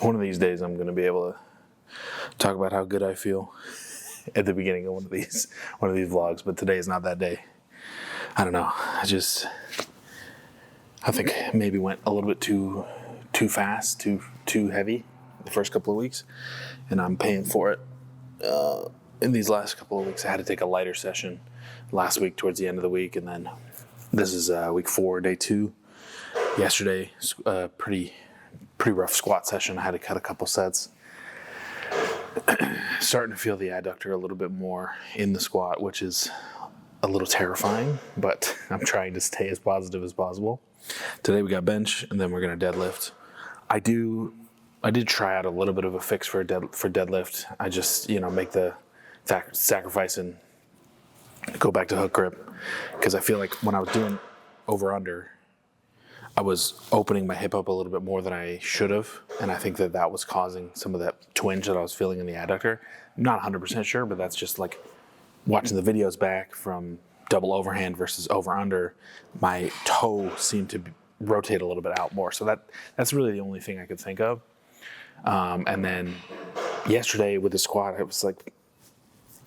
One of these days I'm going to be able to talk about how good I feel at the beginning of one of these vlogs, but today is not that day. I don't know. I think maybe went a little bit too fast, too heavy the first couple of weeks, and I'm paying for it. In these last couple of weeks, I had to take a lighter session last week towards the end of the week, and then this is week 4, day 2. Yesterday, pretty rough squat session. I had to cut a couple sets. Starting to feel the adductor a little bit more in the squat, which is a little terrifying, but I'm trying to stay as positive as possible. Today we got bench, and then we're going to deadlift. I did try out a little bit of a fix for deadlift. I just, make the sacrifice and go back to hook grip, because I feel like when I was doing over-under, I was opening my hip up a little bit more than I should have, and I think that was causing some of that twinge that I was feeling in the adductor. I'm not 100% sure, but that's just like watching the videos back from double overhand versus over-under. My toe seemed to rotate a little bit out more, so that's really the only thing I could think of. And then yesterday with the squat, I was like,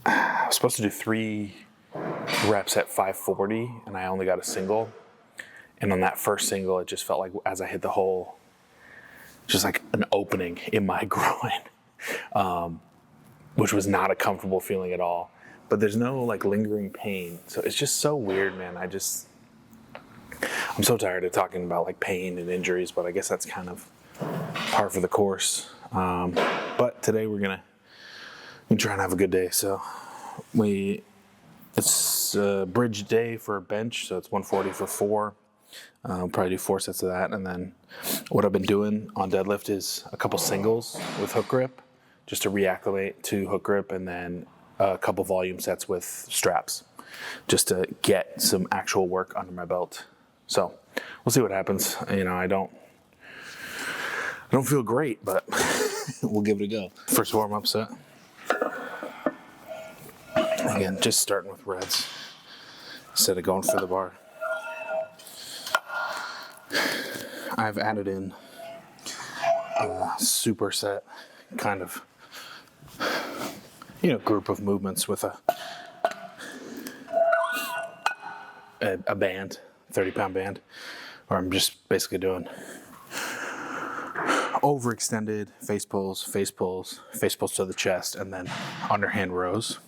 I was supposed to do 3 reps at 540, and I only got a single. And on that first single, it just felt like as I hit the hole, just like an opening in my groin, which was not a comfortable feeling at all. But there's no like lingering pain. So it's just so weird, man. I'm so tired of talking about like pain and injuries, but I guess that's kind of par for the course. But today we're gonna try and have a good day. So it's a bridge day for bench, so it's 140 for 4. I'll probably do 4 sets of that, and then what I've been doing on deadlift is a couple singles with hook grip, just to reacclimate to hook grip, and then a couple volume sets with straps, just to get some actual work under my belt. So we'll see what happens. I don't feel great, but we'll give it a go. First warm-up set. Again, just starting with reds instead of going for the bar. I've added in a superset kind of, group of movements with a band, 30-pound band, where I'm just basically doing overextended face pulls to the chest, and then underhand rows.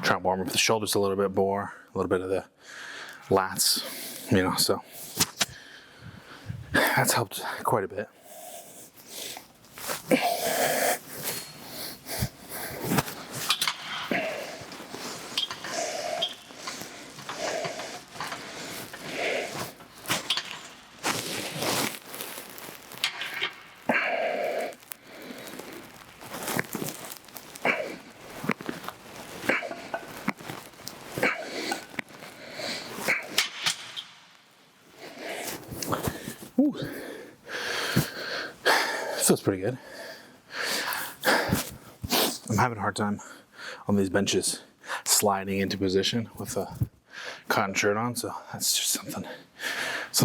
Try and warm up the shoulders a little bit more, a little bit of the lats, so that's helped quite a bit. Ooh. Feels pretty good. I'm having a hard time on these benches sliding into position with a cotton shirt on, so that's just something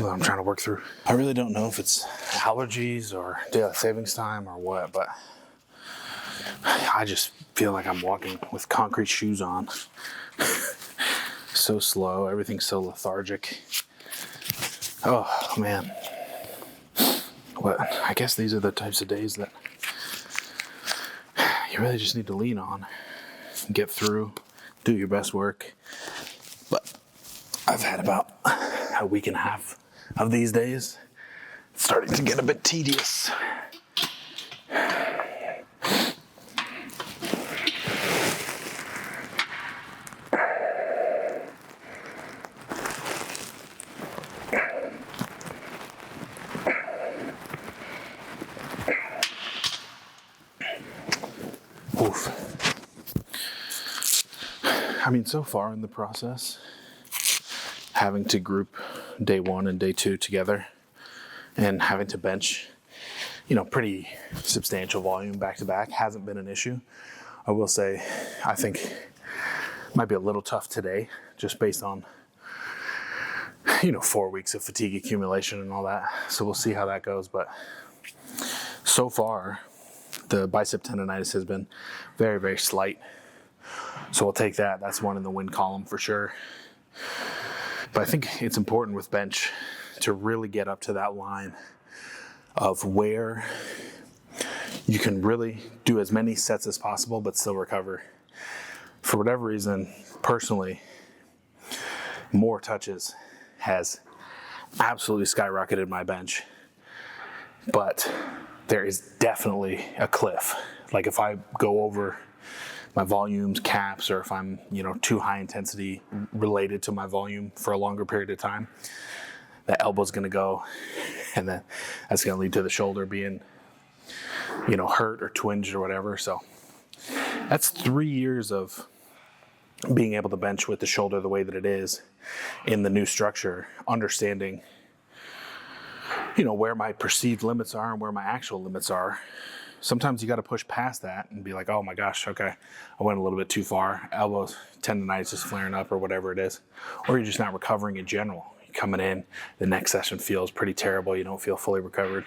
I'm trying to work through. I really don't know if it's allergies or daylight savings time or what, but I just feel like I'm walking with concrete shoes on. So slow, everything's so lethargic. Oh man. But I guess these are the types of days that you really just need to lean on, get through, do your best work. But I've had about a week and a half of these days. It's starting to get a bit tedious. Oof. So far in the process, having to group day 1 and day 2 together and having to bench, pretty substantial volume back to back hasn't been an issue. I will say, I think it might be a little tough today, just based on, 4 weeks of fatigue accumulation and all that. So we'll see how that goes. But so far, The bicep tendonitis has been very, very slight. So we'll take that. That's one in the win column for sure. But I think it's important with bench to really get up to that line of where you can really do as many sets as possible but still recover. For whatever reason, personally, more touches has absolutely skyrocketed my bench. But there is definitely a cliff. Like if I go over my volumes, caps, or if I'm, too high intensity related to my volume for a longer period of time, that elbow's gonna go, and then that's gonna lead to the shoulder being, hurt or twinged or whatever. So that's 3 years of being able to bench with the shoulder the way that it is in the new structure, understanding, where my perceived limits are and where my actual limits are. Sometimes you got to push past that and be like, oh my gosh, okay, I went a little bit too far. Elbow tendonitis is flaring up or whatever it is. Or you're just not recovering in general. You're coming in, the next session feels pretty terrible. You don't feel fully recovered.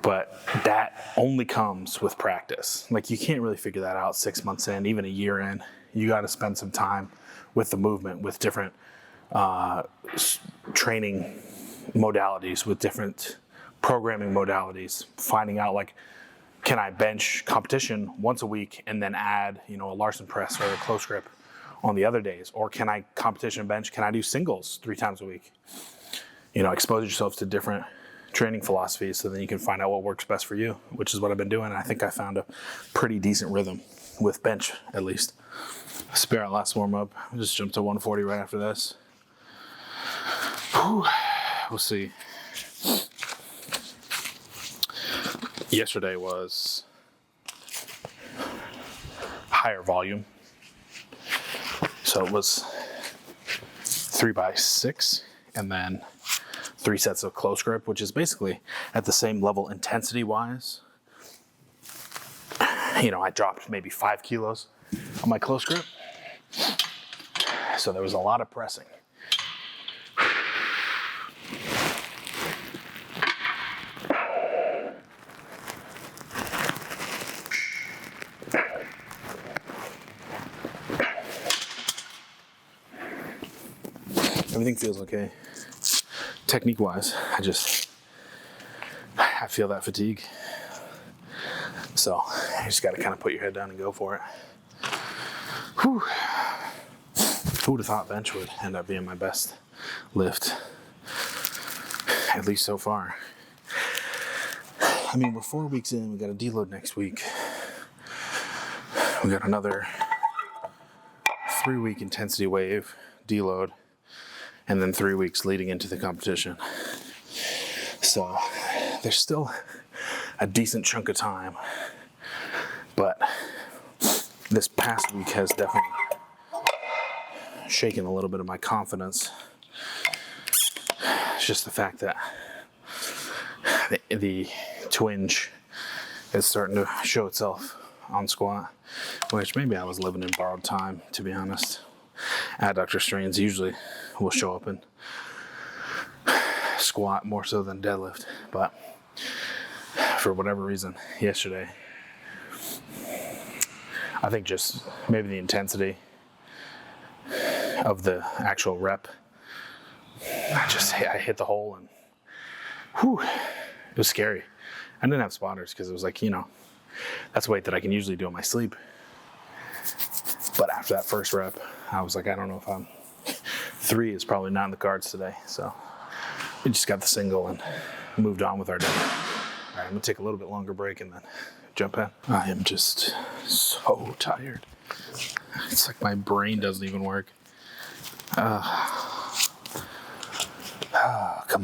But that only comes with practice. Like you can't really figure that out 6 months in, even a year in. You got to spend some time with the movement, with different training modalities, with different programming modalities, finding out like, can I bench competition once a week and then add, a Larson press or a close grip on the other days? Or can I competition bench, can I do singles 3 times a week? Expose yourself to different training philosophies so then you can find out what works best for you, which is what I've been doing. I think I found a pretty decent rhythm with bench, at least. Spare our last warm up. I just jumped to 140 right after this. Whew. We'll see. Yesterday was higher volume. So it was 3x6 and then 3 sets of close grip, which is basically at the same level intensity wise. I dropped maybe 5 kilos on my close grip. So there was a lot of pressing. Everything feels okay. Technique wise, I feel that fatigue. So you just got to kind of put your head down and go for it. Whew. Who would have thought bench would end up being my best lift? At least so far. I mean, we're 4 weeks in, we got a deload next week. We got another 3-week intensity wave deload, and then 3 weeks leading into the competition. So there's still a decent chunk of time, but this past week has definitely shaken a little bit of my confidence. It's just the fact that the twinge is starting to show itself on squat, which maybe I was living in borrowed time, to be honest. Adductor strains usually will show up in squat more so than deadlift, but for whatever reason yesterday, I think just maybe the intensity of the actual rep, I hit the hole and whew, it was scary. I didn't have spotters because it was like, that's weight that I can usually do in my sleep. But after that first rep, I was like, I don't know if 3 is probably not in the cards today. So we just got the single and moved on with our day. All right, I'm gonna take a little bit longer break and then jump in. I am just so tired. It's like my brain doesn't even work. Come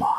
on.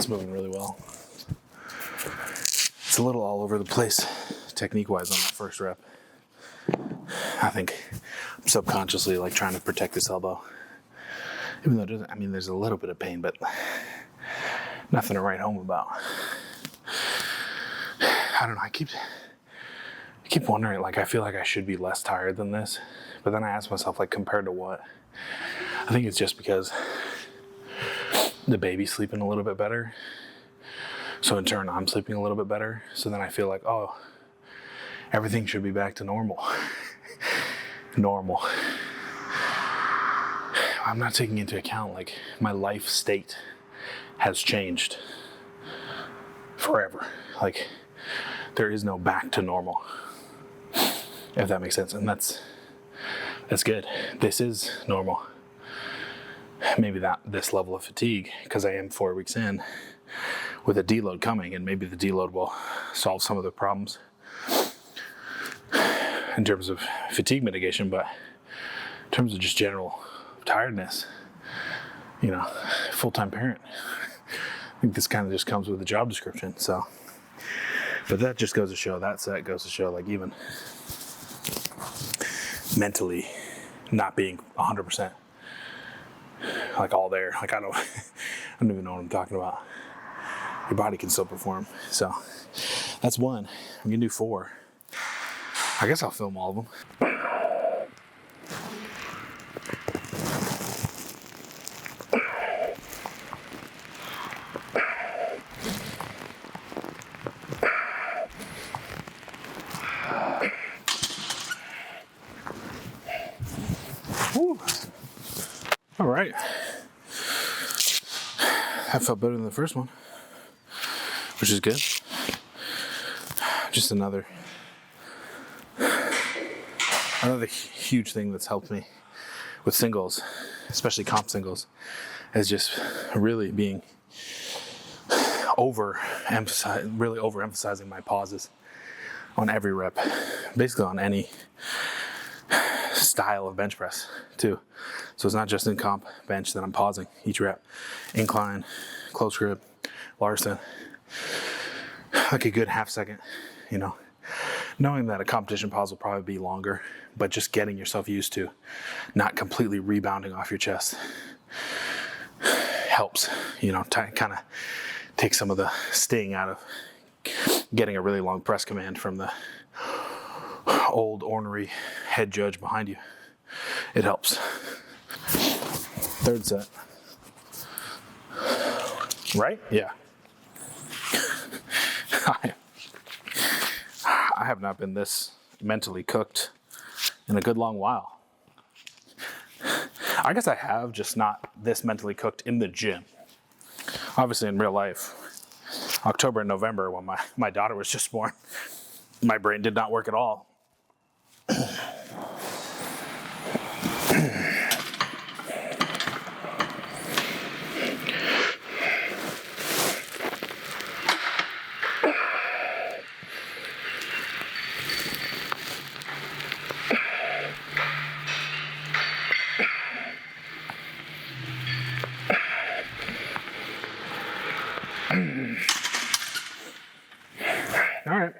That's moving really well. It's a little all over the place, technique-wise, on that first rep. I think I'm subconsciously like trying to protect this elbow. Even though it doesn't, I mean, there's a little bit of pain, but nothing to write home about. I don't know, I keep wondering, like, I feel like I should be less tired than this, but then I ask myself, like, compared to what? I think it's just because the baby's sleeping a little bit better, so in turn I'm sleeping a little bit better, so then I feel like, oh, everything should be back to normal. Normal. I'm not taking into account, like, my life state has changed forever. Like, there is no back to normal, if that makes sense. And that's good. This is normal. Maybe not this level of fatigue, because I am 4 weeks in with a deload coming, and maybe the deload will solve some of the problems in terms of fatigue mitigation, but in terms of just general tiredness, you know, full-time parent. I think this kind of just comes with the job description, so. But that just goes to show, that set goes to show, like, even mentally not being 100%, like, all there. Like, I don't even know what I'm talking about. Your body can still perform. So that's one. I'm gonna do 4. I guess I'll film all of them. Woo. All right. That felt better than the first one, which is good. Just another huge thing that's helped me with singles, especially comp singles, is just really being overemphasizing my pauses on every rep, basically on any style of bench press too. So it's not just in comp bench that I'm pausing each rep. Incline, close grip, Larson, like a good half second, you know. Knowing that a competition pause will probably be longer, but just getting yourself used to not completely rebounding off your chest helps, you know, kind of take some of the sting out of getting a really long press command from the old ornery head judge behind you. It helps. Third set. Right? Yeah. I have not been this mentally cooked in a good long while. I guess I have, just not this mentally cooked in the gym. Obviously in real life, October and November, when my daughter was just born, my brain did not work at all. All right.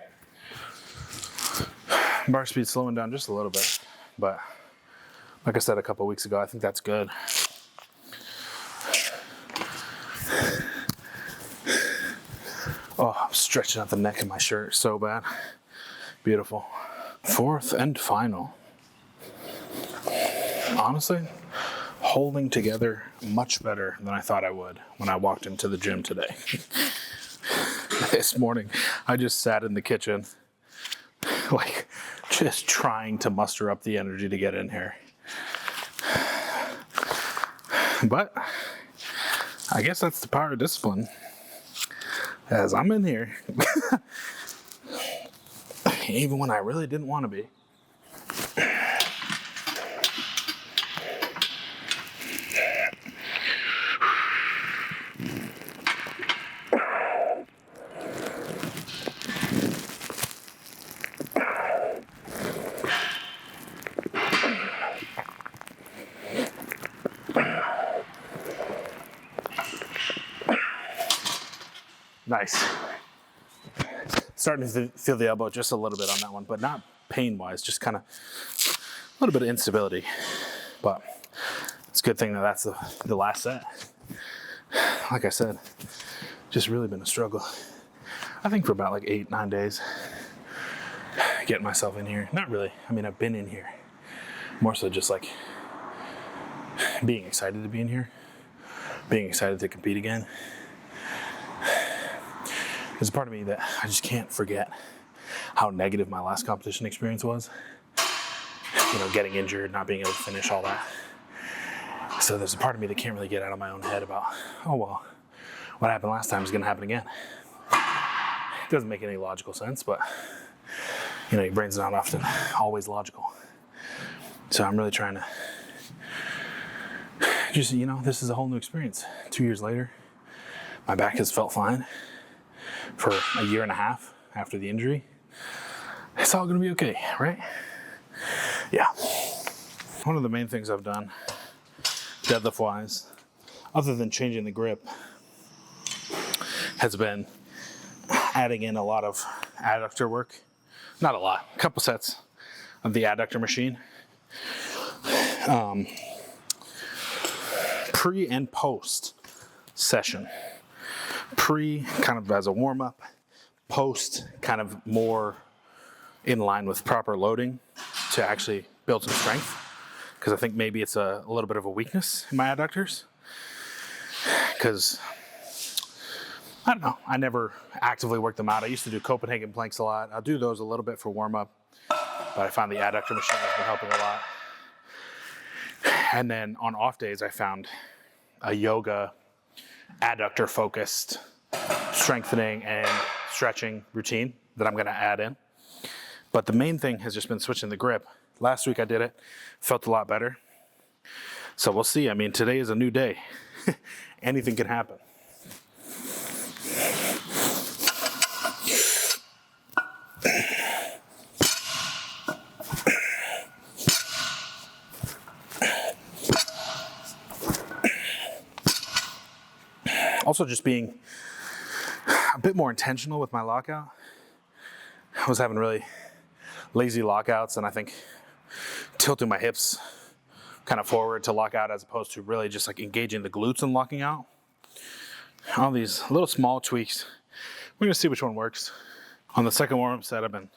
Bar speed slowing down just a little bit, but like I said a couple weeks ago, I think that's good. Oh, I'm stretching out the neck of my shirt so bad. Beautiful. 4th and final. Honestly, holding together much better than I thought I would when I walked into the gym today. This morning, I just sat in the kitchen, like, just trying to muster up the energy to get in here. But I guess that's the power of discipline, as I'm in here, even when I really didn't want to be. Nice. Starting to feel the elbow just a little bit on that one, but not pain-wise, just kind of a little bit of instability. But it's a good thing that that's the last set. Like I said, just really been a struggle. I think for about like 8-9 days, getting myself in here. Not really. I mean, I've been in here. More so just like being excited to be in here, being excited to compete again. There's a part of me that I just can't forget how negative my last competition experience was. You know, getting injured, not being able to finish, all that. So there's a part of me that can't really get out of my own head about, oh well, what happened last time is gonna happen again. It doesn't make any logical sense, but you know, your brain's not often always logical. So I'm really trying to just, you know, this is a whole new experience. 2 years later, my back has felt fine for a year and a half after the injury. It's all gonna be okay, right? Yeah. One of the main things I've done, deadlift wise, other than changing the grip, has been adding in a lot of adductor work. Not a lot, a couple sets of the adductor machine. Pre and post session. Pre kind of as a warm up, post kind of more in line with proper loading to actually build some strength. Because I think maybe it's a little bit of a weakness in my adductors. Because I don't know, I never actively work them out. I used to do Copenhagen planks a lot. I'll do those a little bit for warm up, but I found the adductor machine has been helping a lot. And then on off days, I found a yoga adductor focused strengthening and stretching routine that I'm gonna add in. But the main thing has just been switching the grip. Last week I did it, felt a lot better. So we'll see. I mean, today is a new day. Anything can happen. Also just being a bit more intentional with my lockout. I was having really lazy lockouts, and I think tilting my hips kind of forward to lock out as opposed to really just like engaging the glutes and locking out. All these little small tweaks. We're gonna see which one works. On the second warm-up set, I've been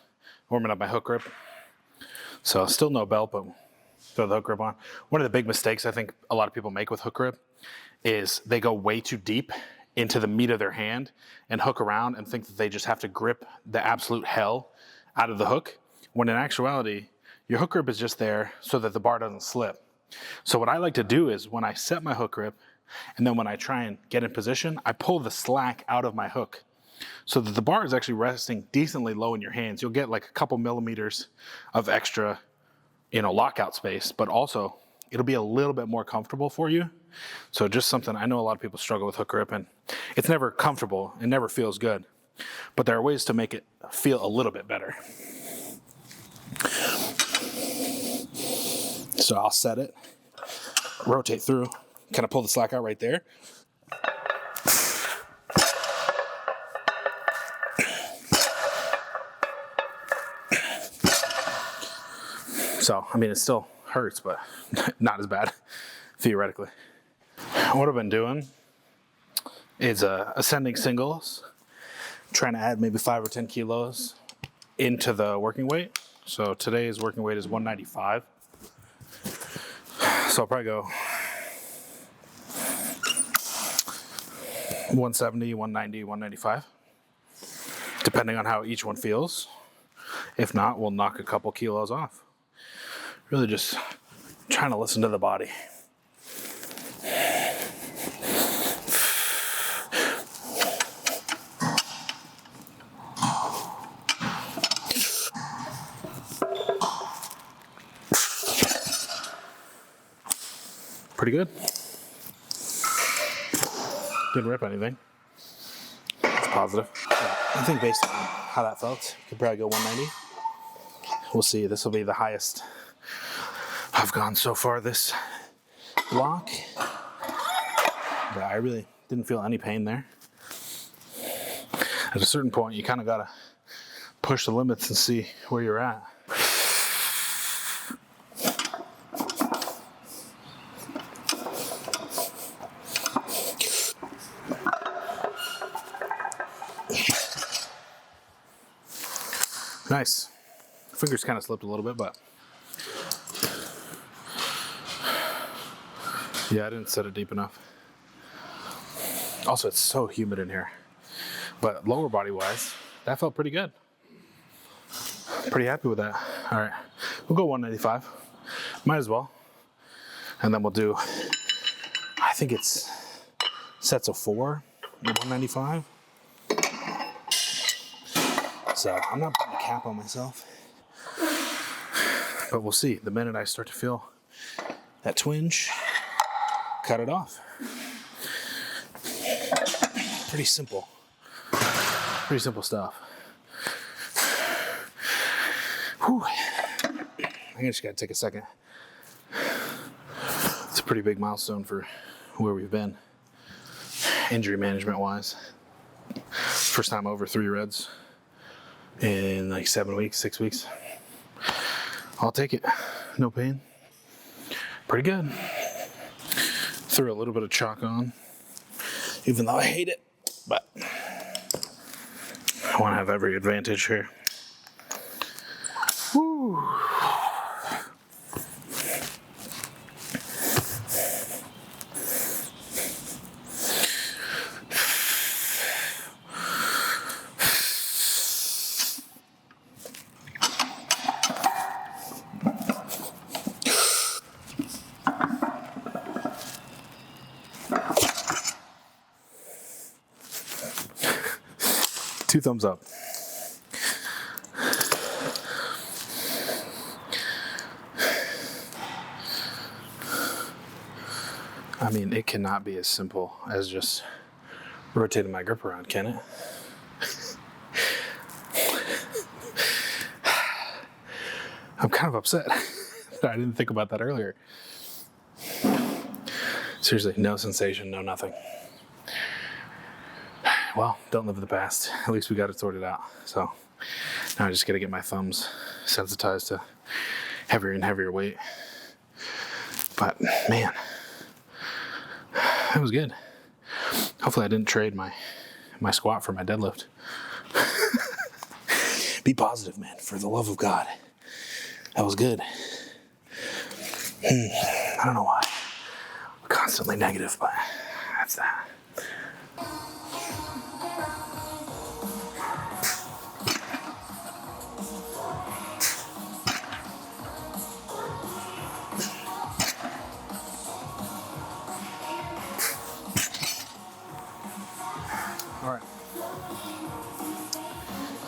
warming up my hook grip. So still no belt, but throw the hook grip on. One of the big mistakes I think a lot of people make with hook grip is they go way too deep into the meat of their hand and hook around and think that they just have to grip the absolute hell out of the hook, when in actuality, your hook grip is just there so that the bar doesn't slip. So what I like to do is when I set my hook grip, and then when I try and get in position, I pull the slack out of my hook so that the bar is actually resting decently low in your hands. You'll get like a couple millimeters of extra, you know, lockout space, but also it'll be a little bit more comfortable for you. So just something, I know a lot of people struggle with hook grip and it's never comfortable, it never feels good, but there are ways to make it feel a little bit better. So I'll set it, rotate through, kind of pull the slack out right there. So, I mean, it still hurts, but not as bad, theoretically. What I've been doing is ascending singles, trying to add maybe 5 or 10 kilos into the working weight. So today's working weight is 195. So I'll probably go 170, 190, 195, depending on how each one feels. If not, we'll knock a couple kilos off. Really just trying to listen to the body. Pretty good. Didn't rip anything. It's positive. Yeah, I think based on how that felt, could probably go 190. We'll see. This will be the highest I've gone so far this block. But I really didn't feel any pain there. At a certain point, you kind of got to push the limits and see where you're at. Nice. Fingers kind of slipped a little bit, but yeah, I didn't set it deep enough. Also, it's so humid in here. But lower body wise, that felt pretty good. Pretty happy with that. All right, we'll go 195. Might as well. And then we'll do, I think it's sets of 4 at 195. So I'm not putting a cap on myself. But we'll see. The minute I start to feel that twinge, cut it off. Pretty simple. Pretty simple stuff. Whew. I just gotta take a second. It's a pretty big milestone for where we've been, injury management wise. First time over 3 reds in like 7 weeks, 6 weeks. I'll take it. No pain. Pretty good. Threw a little bit of chalk on, even though I hate it, but I want to have every advantage here. Woo. Two thumbs up. I mean, it cannot be as simple as just rotating my grip around, can it? I'm kind of upset that I didn't think about that earlier. Seriously, no sensation, no nothing. Well, don't live in the past. At least we got it sorted out. So now I just got to get my thumbs sensitized to heavier and heavier weight. But man, that was good. Hopefully I didn't trade my squat for my deadlift. Be positive, man, for the love of God. That was good. I don't know why. I'm constantly negative, but that's that. All right,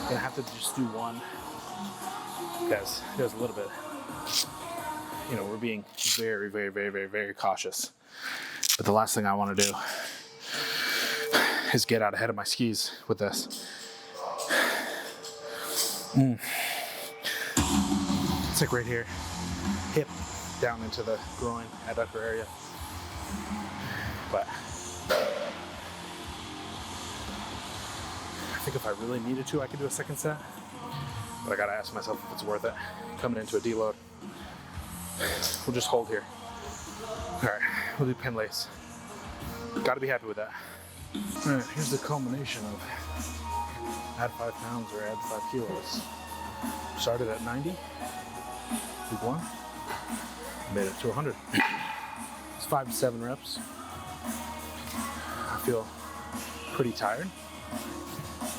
gonna have to just do one because there's a little bit, we're being very, very, very, very, very cautious. But the last thing I want to do is get out ahead of my skis with this. It's like right here, hip down into the groin, adductor area. But I think if I really needed to, I could do a second set. But I gotta ask myself if it's worth it. Coming into a deload. We'll just hold here. All right, we'll do Pendlays. Gotta be happy with that. All right, here's the culmination of add 5 pounds or add 5 kilos. Started at 90, week 1, made it to 100. It's 5 to 7 reps. I feel pretty tired.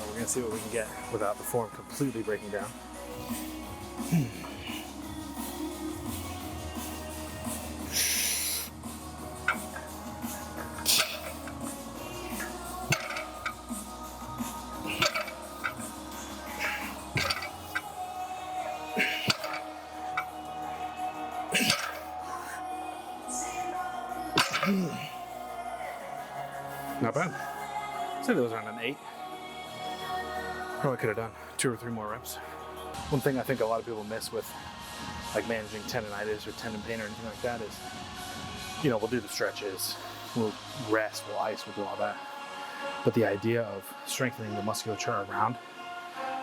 We're gonna see what we can get without the form completely breaking down. Not bad. I'd say that was around an 8. Probably could have done 2 or 3 more reps. One thing I think a lot of people miss with like managing tendonitis or tendon pain or anything like that is, we'll do the stretches, we'll rest, we'll ice, we'll do all that. but the idea of strengthening the musculature around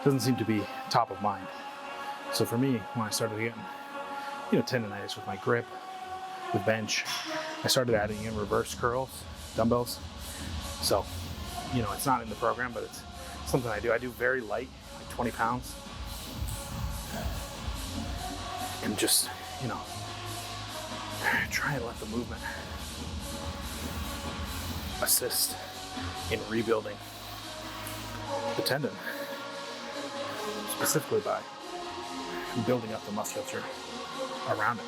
doesn't seem to be top of mind. So for me, when I started getting, tendonitis with my grip, with bench, I started adding in reverse curls, dumbbells. So, it's not in the program, but it's something I do. I do very light, like 20 pounds. And just, try and let the movement assist in rebuilding the tendon, specifically by building up the musculature around it.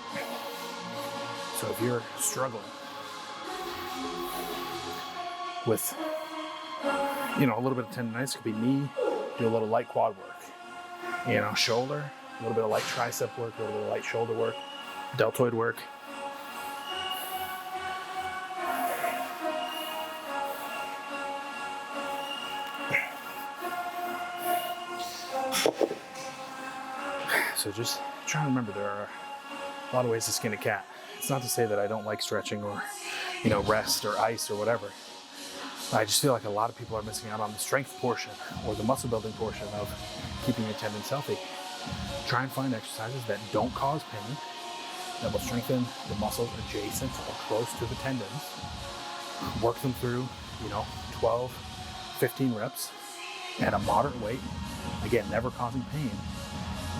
So if you're struggling with, a little bit of tendonitis, it could be knee, do a little light quad work, shoulder, a little bit of light tricep work, a little bit of light shoulder work, deltoid work. So just try to remember there are a lot of ways to skin a cat. It's not to say that I don't like stretching or, rest or ice or whatever. I just feel like a lot of people are missing out on the strength portion or the muscle building portion of keeping your tendons healthy. Try and find exercises that don't cause pain, that will strengthen the muscles adjacent or close to the tendons. Work them through, 12, 15 reps at a moderate weight. Again, never causing pain.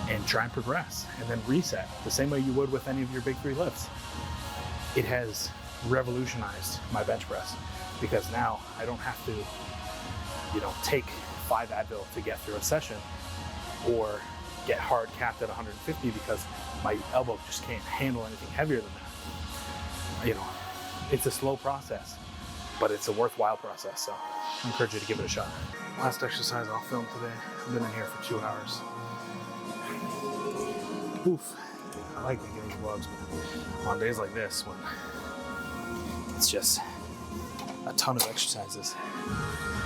And try and progress, and then reset the same way you would with any of your big 3 lifts. It has revolutionized my bench press because now I don't have to, take 5 Advil to get through a session or get hard capped at 150 because my elbow just can't handle anything heavier than that. It's a slow process, but it's a worthwhile process. So I encourage you to give it a shot. Last exercise I'll film today. I've been in here for 2 hours. Oof, I like making these vlogs, but on days like this, when it's just a ton of exercises,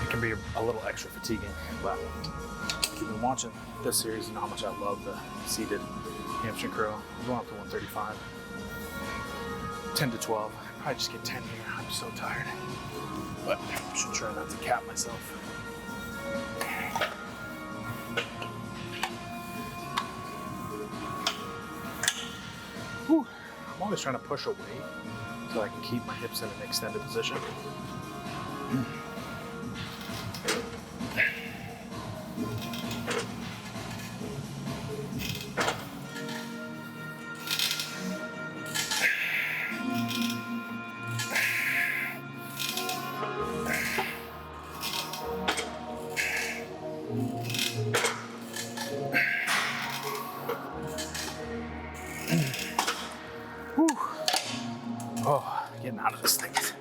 it can be a little extra fatiguing. But if you've been watching this series, you know how much I love the seated hamstring curl. I'm going up to 135, 10 to 12. I probably just get 10 here. I'm so tired, but I should try not to cap myself. Whew. I'm always trying to push away so I can keep my hips in an extended position. Oh, getting out of this thing is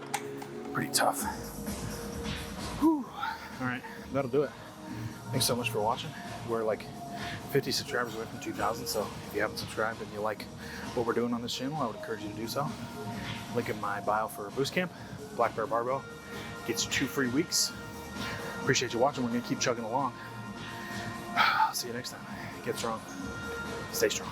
pretty tough. Whew. All right, that'll do it. Thanks so much for watching. We're like 50 subscribers away from 2,000, so if you haven't subscribed and you like what we're doing on this channel, I would encourage you to do so. Link in my bio for Boost Camp. BlackBearBarbell gets you 2 free weeks. Appreciate you watching. We're gonna keep chugging along. I'll see you next time. Get strong. Stay strong.